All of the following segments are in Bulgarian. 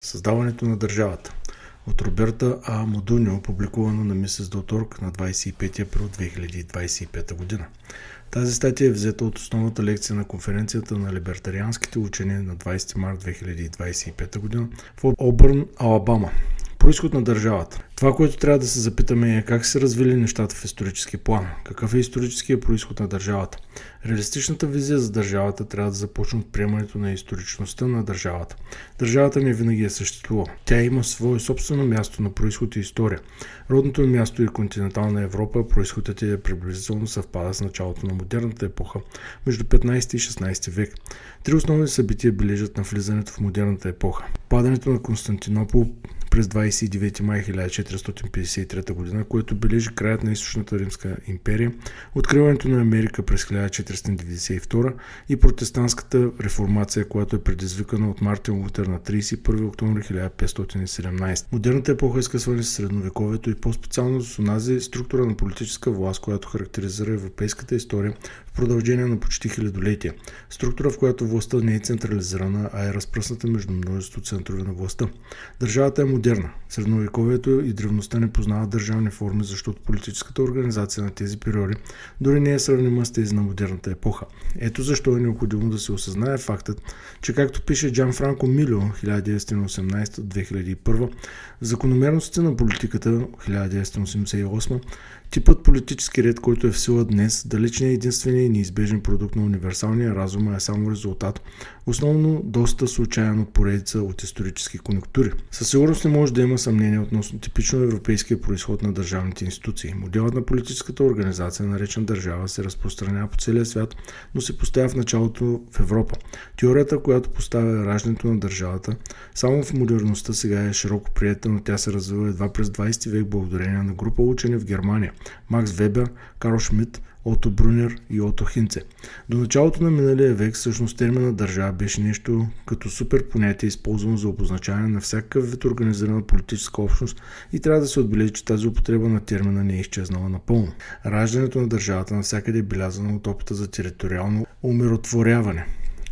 Създаването на държавата от Роберта А. Модуньо, публикувано на Mises.org на 25 април 2025 година. Тази статия е взета от основната лекция на конференцията на либертарианските учени на 20 март 2025 година в Обърн, Алабама. Произход на държавата. Това, което трябва да се запитаме е как се развили нещата в исторически план. Какъв е историческият произход на държавата? Реалистичната визия за държавата трябва да започне от приемането на историчността на държавата. Държавата не винаги е съществувала. Тя има свое собствено място на произход и история. Родното място е континентална Европа, произходът е приблизително съвпада с началото на модерната епоха между 15 и 16 век. Три основни събития бележат на влизането в модерната епоха. Падането на Константинопол през 29 май 1453 г., което бележи краят на източната Римска империя, откриването на Америка през 1492 и протестантската реформация, която е предизвикана от Мартин Лутер на 31 октомври 1517. Модерната епоха е скъсване с средновековието и по-специално с онази структура на политическа власт, която характеризира европейската история в продължение на почти хилядолетия. Структура, в която властта не е централизирана, а е разпръсната между множество центрове на властта. Държавата е модерна. Средновековието и древността не познават държавни форми, защото политическата организация на тези периоди дори не е сравнима с тези на модерната епоха. Ето защо е необходимо да се осъзнае фактът, че както пише Джанфранко Милио 1918-2001 в Закономерностите на политиката 1988, типът политически ред, който е в сила днес, далеч не е единственият и неизбежен продукт на универсалния разум, а е само резултат, основно доста случайен от поредица от исторически конюнктури. Със сигурност не може да има съмнение относно типично европейския произход на държавните институции. Моделът на политическата организация, наречен държава, се разпространява по целия свят, но се поставя в началото в Европа. Теорията, която поставя раждането на държавата, само в модерността сега е широко приета, но тя се развива едва през 20 век благодарение на група учени в Германия – Макс Вебер, Карл Шмидт, Ото Брунер и Ото Хинце. До началото на миналия век всъщност терминът държава беше нещо като супер понятие, използвано за обозначаване на всякакъв вид организирана политическа общност и трябва да се отбележи, че тази употреба на термина не е изчезнала напълно. Раждането на държавата навсякъде е белязано от опита за териториално умиротворяване.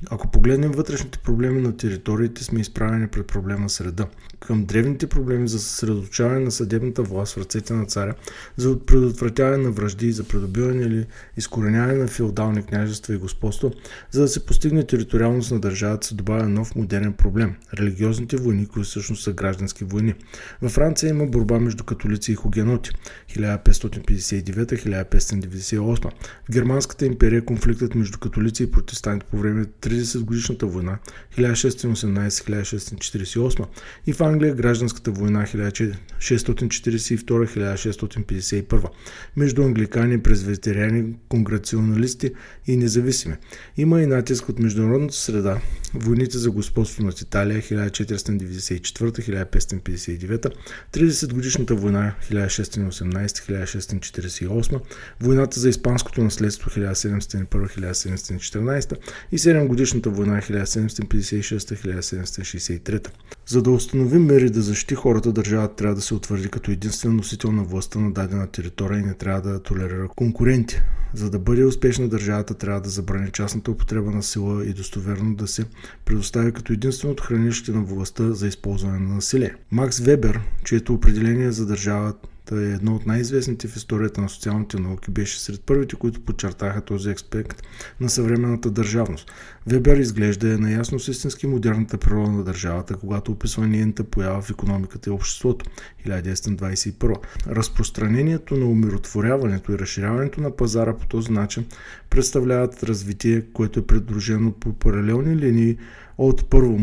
Ако погледнем вътрешните проблеми на териториите, сме изправени пред проблема с реда. Към древните проблеми за съсредоточаване на съдебната власт в ръцете на царя, за предотвратяване на вражди, за придобиване или изкореняване на феодални княжества и господство, за да се постигне териториалност на държавата, се добавя нов модерен проблем – религиозните войни, които всъщност са граждански войни. Във Франция има борба между католици и хугеноти 1559-1598. В Германската империя конфликтът между католици и протестанти по време 30-годишната война 1618-1648 и в Англия гражданската война 1642-1651 между англикани, презвитериани, конгрегационалисти и независими. Има и натиск от международната среда, войните за господство над Италия 1494-1559, 30-годишната война 1618-1648, войната за испанското наследство 1701-1714 и 7-годишната война 1756-1763. За да установи мери да защити хората, държавата трябва да се утвърди като единствен носител на властта на дадена територия и не трябва да толерира конкуренти. За да бъде успешна държавата, трябва да забрани частната употреба на сила и достоверно да се предостави като единственото хранилище на властта за използване на насилие. Макс Вебер, чието определение за държавата е едно от най-известните в историята на социалните науки, беше сред първите, които подчертаха този аспект на съвременната държавност. Вебер изглежда е наясно с истински модерната природа на държавата, когато описва нейната поява в икономиката и обществото 1921. Разпространението на умиротворяването и разширяването на пазара по този начин представляват развитие, което е придружено по паралелни линии от първо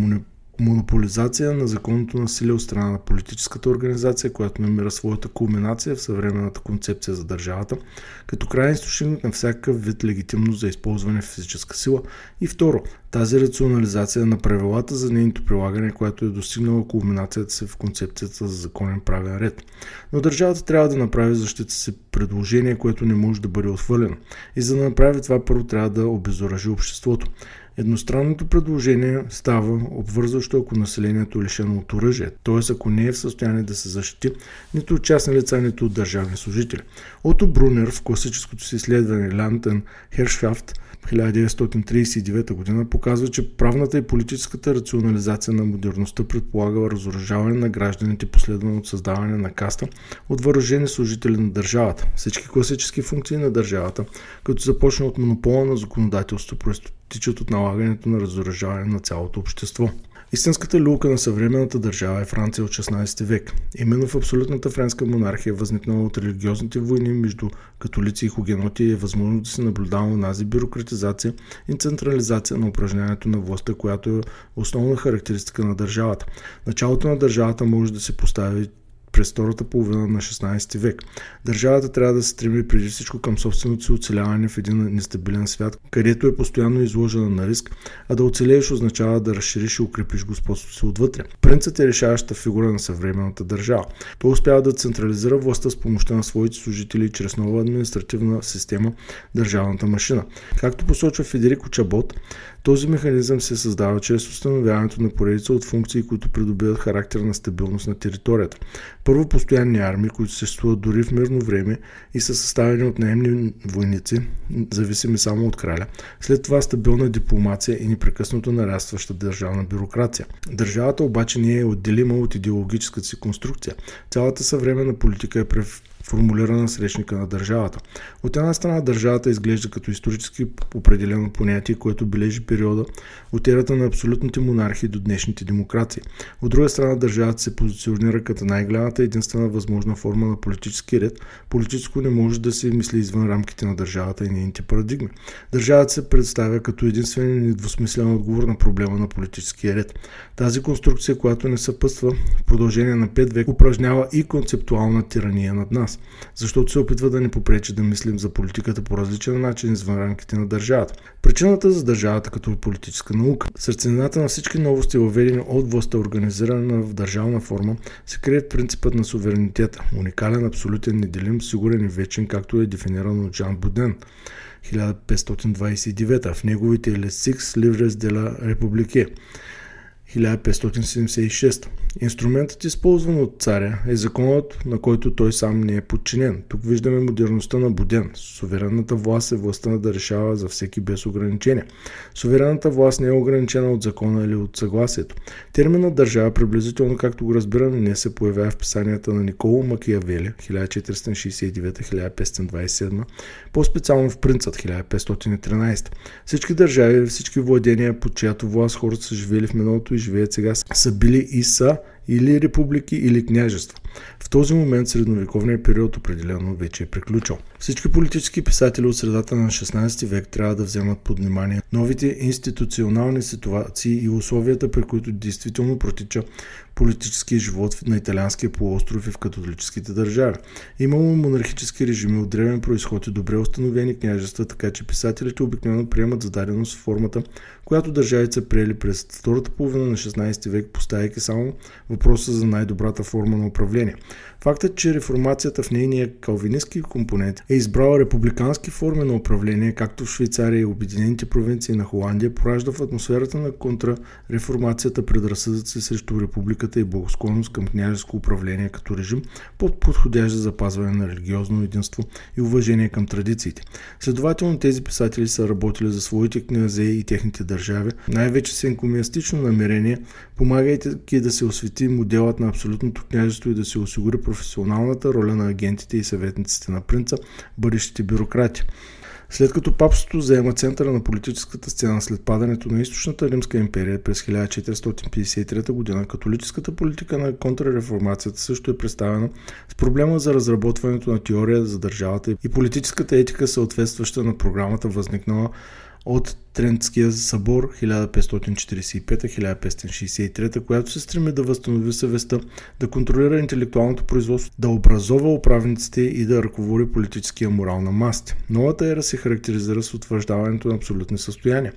монополизация на законното насилие от страна на политическата организация, която намира своята кулминация в съвременната концепция за държавата, като крайен източник на всякакъв вид легитимност за използване в физическа сила. И второ, тази рационализация на правилата за нейното прилагане, която е достигнала кулминацията си в концепцията за законен правен ред. Но държавата трябва да направи защита си предложение, което не може да бъде отхвърлено. И за да направи това, първо трябва да обезоръжи обществото. Едностранното предложение става обвързващо, ако населението е лишено от оръжие, т.е. ако не е в състояние да се защити нито от частни лица, нито от държавни служители. Ото Брунер в класическото си изследване Land and Herrschaft 1939 година показва, че правната и политическата рационализация на модерността предполага разоръжаване на гражданите, последвано от създаване на каста от въоръжени служители на държавата. Всички класически функции на държавата, като започна от монопола на законодателство, проистичат от налагането на разоръжаване на цялото общество. Истинската люлка на съвременната държава е Франция от 16 век. Именно в абсолютната френска монархия, възникнала от религиозните войни между католици и хугеноти, е възможно да се наблюдава онази бюрократизация и централизация на упражняването на властта, която е основна характеристика на държавата. Началото на държавата може да се постави през втората половина на 16 век. Държавата трябва да се стреми преди всичко към собственото си оцеляване в един нестабилен свят, където е постоянно изложена на риск, а да оцелееш означава да разшириш и укрепиш господството си отвътре. Принцът е решаваща фигура на съвременната държава. Той успява да централизира властта с помощта на своите служители чрез нова административна система, държавната машина. Както посочва Федерико Чабот, този механизъм се създава чрез установяването на поредица от функции, които придобиват характер на стабилност на територията. Първо, постоянни армии, които съществуват дори в мирно време и са съставени от наемни войници, зависими само от краля. След това стабилна дипломация и непрекъснато нарастваща държавна бюрокрация. Държавата обаче не е отделима от идеологическата си конструкция. Цялата съвременна политика е формулирана с речника на държавата. От една страна държавата изглежда като исторически определено понятие, което бележи периода от ерата на абсолютните монархии до днешните демокрации. От друга страна държавата се позиционира като най-голямата единствена възможна форма на политически ред. Политическо не може да се мисли извън рамките на държавата и нейните парадигми. Държавата се представя като единствен и недвусмислен отговор на проблема на политическия ред. Тази конструкция, която не съпътства в продължение на 5 века, упражнява и концептуална тирания над нас, защото се опитва да ни попречи да мислим за политиката по различен начин извън рамките на държавата. Причината за държавата като политическа наука, сърцевината на всички новости, въведени от властта, организирана в държавна форма, се крие в принципът на суверенитета, уникален, абсолютен, неделим, сигурен и вечен, както е дефиниран от Жан Боден 1529 в неговите Les Six Livres de la République 1576. Инструментът, използван от царя, е законът, на който той сам не е подчинен. Тук виждаме модерността на Боден. Суверенната власт е властта да решава за всеки без ограничения. Суверенната власт не е ограничена от закона или от съгласието. Терминът държава, приблизително както го разбираме, не се появява в писанията на Николо Макиавели 1469-1527, по-специално в Принцът 1513. Всички държави, всички владения, под чиято власт хората са живели в миналото и живеят сега, са били и са или републики, или княжества. В този момент средновековният период определено вече е приключил. Всички политически писатели от средата на 16 век трябва да вземат под внимание новите институционални ситуации и условията, при които действително протича политическия живот на италианския полуостров и в католическите държави. Имало монархически режими от древен произход и добре установени княжества, така че писателите обикновено приемат за даденост формата, която държавите са приели през втората половина на 16 век, поставяйки само въпроса за най-добрата форма на управление. Фактът, че реформацията в нейния калвинистки компонент е избрала републикански форми на управление, както в Швейцария и Обединените провинции на Холандия, поражда в атмосферата на контрареформацията предразсъдъци срещу републиката и благосклонност към княжеско управление като режим, подходящ за запазване на религиозно единство и уважение към традициите. Следователно тези писатели са работили за своите князе и техните държави, най-вече с енкомиастично намерение, помагайки да се освети моделът на абсолютното княжество и да се осигури професионалната роля на агентите и съветниците на принца, бъдещите бюрократи. След като папството заема центъра на политическата сцена след падането на Източната Римска империя през 1453 г., католическата политика на контрареформацията също е представена с проблема за разработването на теория за държавата и политическата етика, съответстваща на програмата, възникнала от Трентския събор 1545-1563, която се стреми да възстанови съвестта, да контролира интелектуалното производство, да образова управниците и да ръководи политическия морал на масите. Новата ера се характеризира с утвърждаването на абсолютни състояния.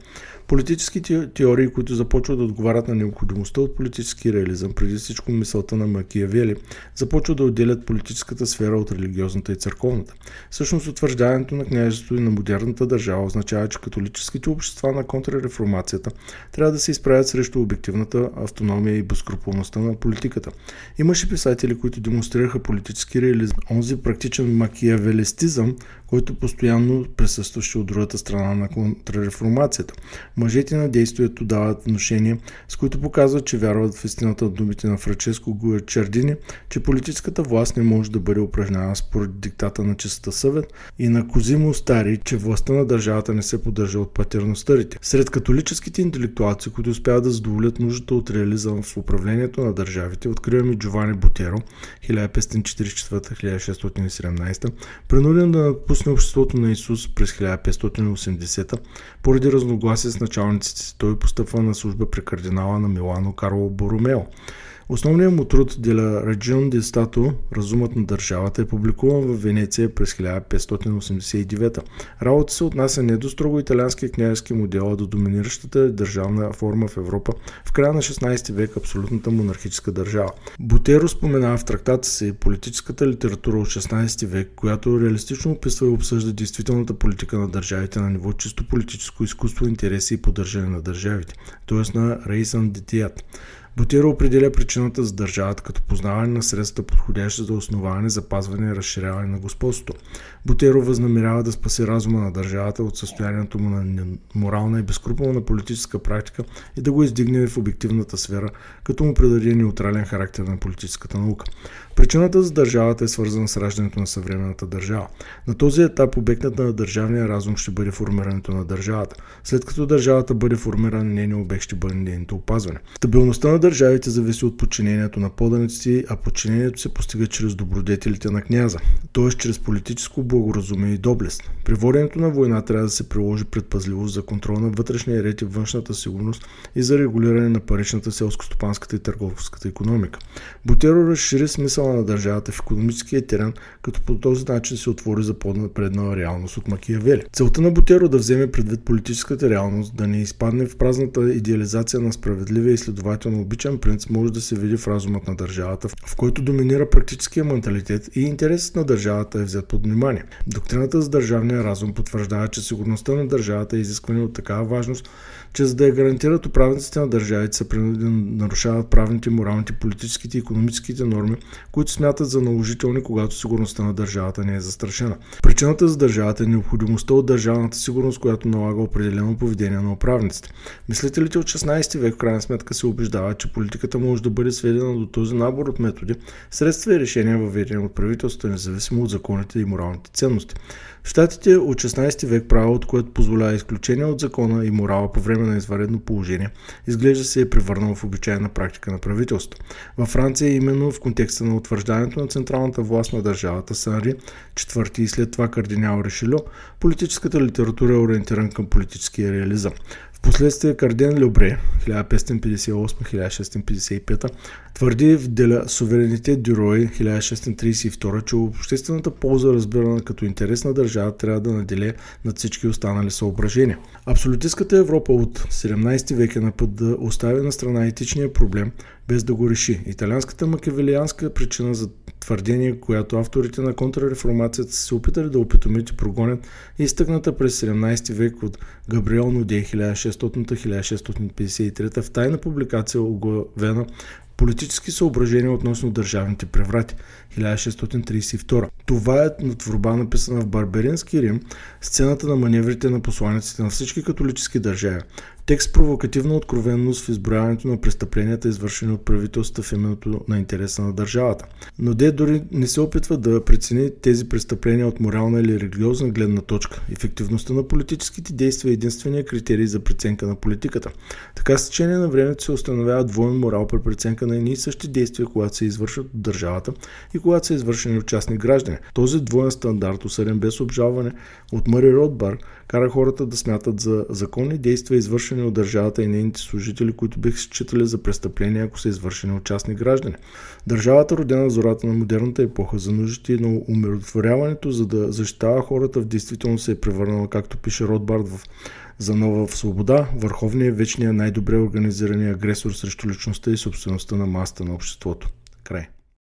Политически теории, които започват да отговарят на необходимостта от политически реализъм, преди всичко мисълта на Макиавели, започват да отделят политическата сфера от религиозната и църковната. Всъщност утвърждаването на княжеството и на модерната държава означава, че католическите общества общества на контрреформацията трябва да се изправят срещу обективната автономия и безскрупулността на политиката. Имаше писатели, които демонстрираха политически реализъм, онзи практичен макиавелистизъм, който постоянно присъстваше от другата страна на контрреформацията. Мъжете на действието дават внушения, с които показват, че вярват в истината от думите на Франческо Гуачардини, че политическата власт не може да бъде упражнена според диктата на чистата съвет, и на Козимо Стари, че властта на държавата не се поддържа от патерностарите. Сред католическите интелектуалци, които успяват да задоволят нуждата от реализъм в управлението на държавите, откриваме Джовани Бутеро, 1544-1617, принуден да напусне обществото на Исус през 1580, поради разногласие с началниците си. Той постъпва на служба при кардинала на Милано Карло Боромео. Основният му труд Della Ragione di Stato, разумът на държавата, е публикуван в Венеция през 1589. Работа се отнася не до строго италианския княжески модел, а до доминиращата държавна форма в Европа в края на 16 век, абсолютната монархическа държава. Бутеро споменава в трактата си политическата литература от 16 век, която реалистично описва и обсъжда действителната политика на държавите на ниво чисто политическо изкуство, интереси и поддържане на държавите, т.е. на Raison d'Etat. Бутеро определя причината за държавата като познаване на средствата, подходящи за основаване, запазване и разширяване на господството. Бутеро възнамерява да спаси разума на държавата от състоянието му на морална и безскрупулна политическа практика и да го издигне в обективната сфера, като му придаде неутрален характер на политическата наука. Причината за държавата е свързана с раждането на съвременната държава. На този етап обектът на държавния разум ще бъде формирането на държавата. След като държавата бъде формирана, нейният обект ще бъде нейното опазване. Стабилността на държавите зависи от подчинението на поданиците, а подчинението се постига чрез добродетелите на княза, т.е. чрез политическо благоразумие и доблест. При воденето на война трябва да се приложи предпазливост за контрол на вътрешния ред и външната сигурност и за регулиране на паричната, селскостопанската и търговската икономика. Бутеро разшири смисъла на държавата в икономическия терен, като по този начин се отвори за по-напредна реалност от Макиавели. Целта на Бутеро да вземе предвид политическата реалност, да не изпадне в празната идеализация на справедливия и следователно обичан принц, може да се види в разумът на държавата, в който доминира практическия менталитет и интересът на държавата е взет под внимание. Доктрината за държавния разум потвърждава, че сигурността на държавата е изискване от такава важност, че за да я гарантират, управниците на държавите са принудени да нарушават правните, моралните, политическите и икономическите норми, които смятат за наложителни, когато сигурността на държавата не е застрашена. Причината за държавата е необходимостта от държавната сигурност, която налага определено поведение на управниците. Мислителите от 16 век в крайна сметка се убеждават, че политиката може да бъде сведена до този набор от методи, средства и решения, въведени от правителството, независимо от законите и моралните ценности. В Щатите от 16 век правилото, което позволява изключение от закона и морала по време на извънредно положение, изглежда се е превърнало в обичайна практика на правителството. Във Франция именно в контекста на утвърждането на централната власт на държавата с Анри IV и след това кардинал Ришельо, политическата литература е ориентирана към политическия реализъм. Впоследствие Карден Любре, 1558-1655, твърди в Деля Суверенитет дю Рой, 1632, че обществената полза, разбирана като интерес на държава, трябва да наделее над всички останали съображения. Абсолютистката Европа от 17 век е на път да остави на страна етичния проблем, без да го реши. Италианската макиавелианска причина за твърдение, която авторите на контрреформацията са се опитали да опитомят и прогонят, е изтъкната през 17 век от Габриел Нодей, 1600-1653 в тайна публикация, оглавена Политически съображения относно държавните преврати, 1632. Това е творба, написана в Барберински Рим, сцената на маневрите на посланиците на всички католически държави. Текст провокативна откровенност в изброяването на престъпленията, извършени от правителствата в името на интереса на държавата. Но де дори не се опитва да прецени тези престъпления от морална или религиозна гледна точка. Ефективността на политическите действия е единствения критерий за преценка на политиката. Така с течение на времето се установява двоен морал при преценка на едни и същи действия, когато се извършват от държавата и когато са извършени от частни граждани. Този двоен стандарт, осъден без обжалване от Мъри Ротбард, кара хората да смятат за законни действия, извършени от държавата и нейните служители, които биха считали за престъпления, ако са извършени от частни граждани. Държавата, родена в зората на модерната епоха, за нуждите на умиротворяването, за да защитава хората, в действителност се е превърнала, както пише Ротбард за Нова в свобода, върховният, вечният, най-добре организирания агресор срещу личността и собствеността на масата на обществото. Край.